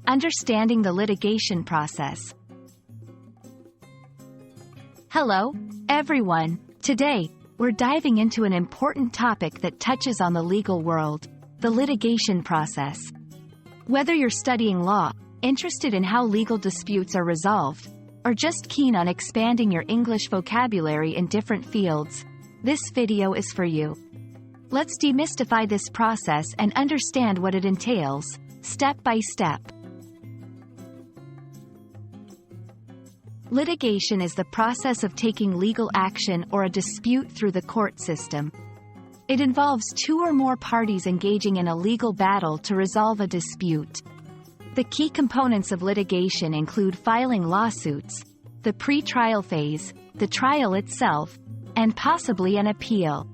Understanding the litigation process. Hello, everyone. Today, we're diving into an important topic that touches on the legal world, the litigation process. Whether you're studying law, interested in how legal disputes are resolved, or just keen on expanding your English vocabulary in different fields, this video is for you. Let's demystify this process and understand what it entails, step by step. Litigation is the process of taking legal action or a dispute through the court system. It involves two or more parties engaging in a legal battle to resolve a dispute. The key components of litigation include filing lawsuits, the pre-trial phase, the trial itself, and possibly an appeal.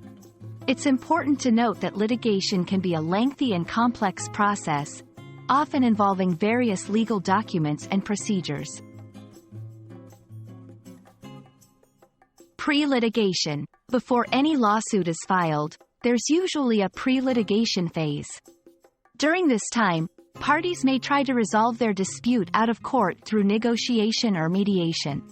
It's important to note that litigation can be a lengthy and complex process, often involving various legal documents and procedures. Pre-litigation. Before any lawsuit is filed, there's usually a pre-litigation phase. During this time, parties may try to resolve their dispute out of court through negotiation or mediation.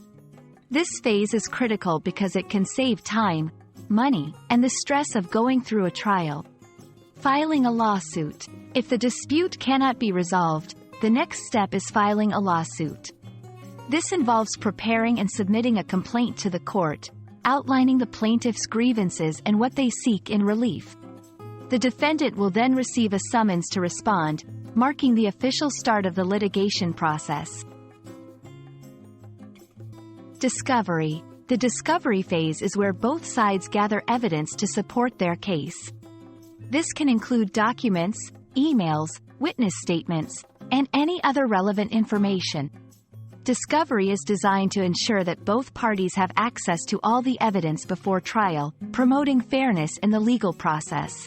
This phase is critical because it can save time, money, and the stress of going through a trial. Filing a lawsuit. If the dispute cannot be resolved, the next step is filing a lawsuit. This involves preparing and submitting a complaint to the court, outlining the plaintiff's grievances and what they seek in relief. The defendant will then receive a summons to respond, marking the official start of the litigation process. Discovery. The discovery phase is where both sides gather evidence to support their case. This can include documents, emails, witness statements, and any other relevant information. Discovery is designed to ensure that both parties have access to all the evidence before trial, promoting fairness in the legal process.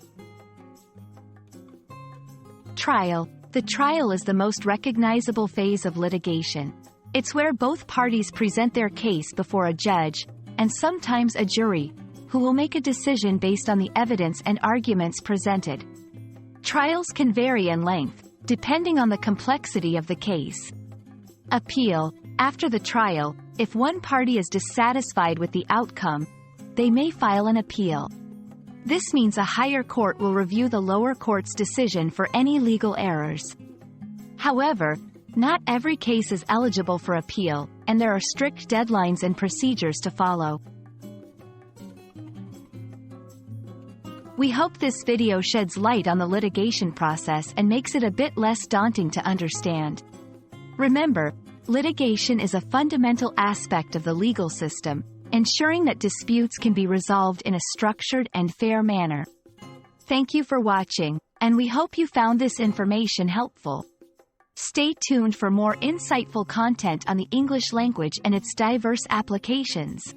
Trial. The trial is the most recognizable phase of litigation. It's where both parties present their case before a judge, and sometimes a jury, who will make a decision based on the evidence and arguments presented. Trials can vary in length, depending on the complexity of the case. Appeal. After the trial, if one party is dissatisfied with the outcome, they may file an appeal. This means a higher court will review the lower court's decision for any legal errors. However, not every case is eligible for appeal, and there are strict deadlines and procedures to follow. We hope this video sheds light on the litigation process and makes it a bit less daunting to understand. Remember, litigation is a fundamental aspect of the legal system, ensuring that disputes can be resolved in a structured and fair manner. Thank you for watching, and we hope you found this information helpful. Stay tuned for more insightful content on the English language and its diverse applications.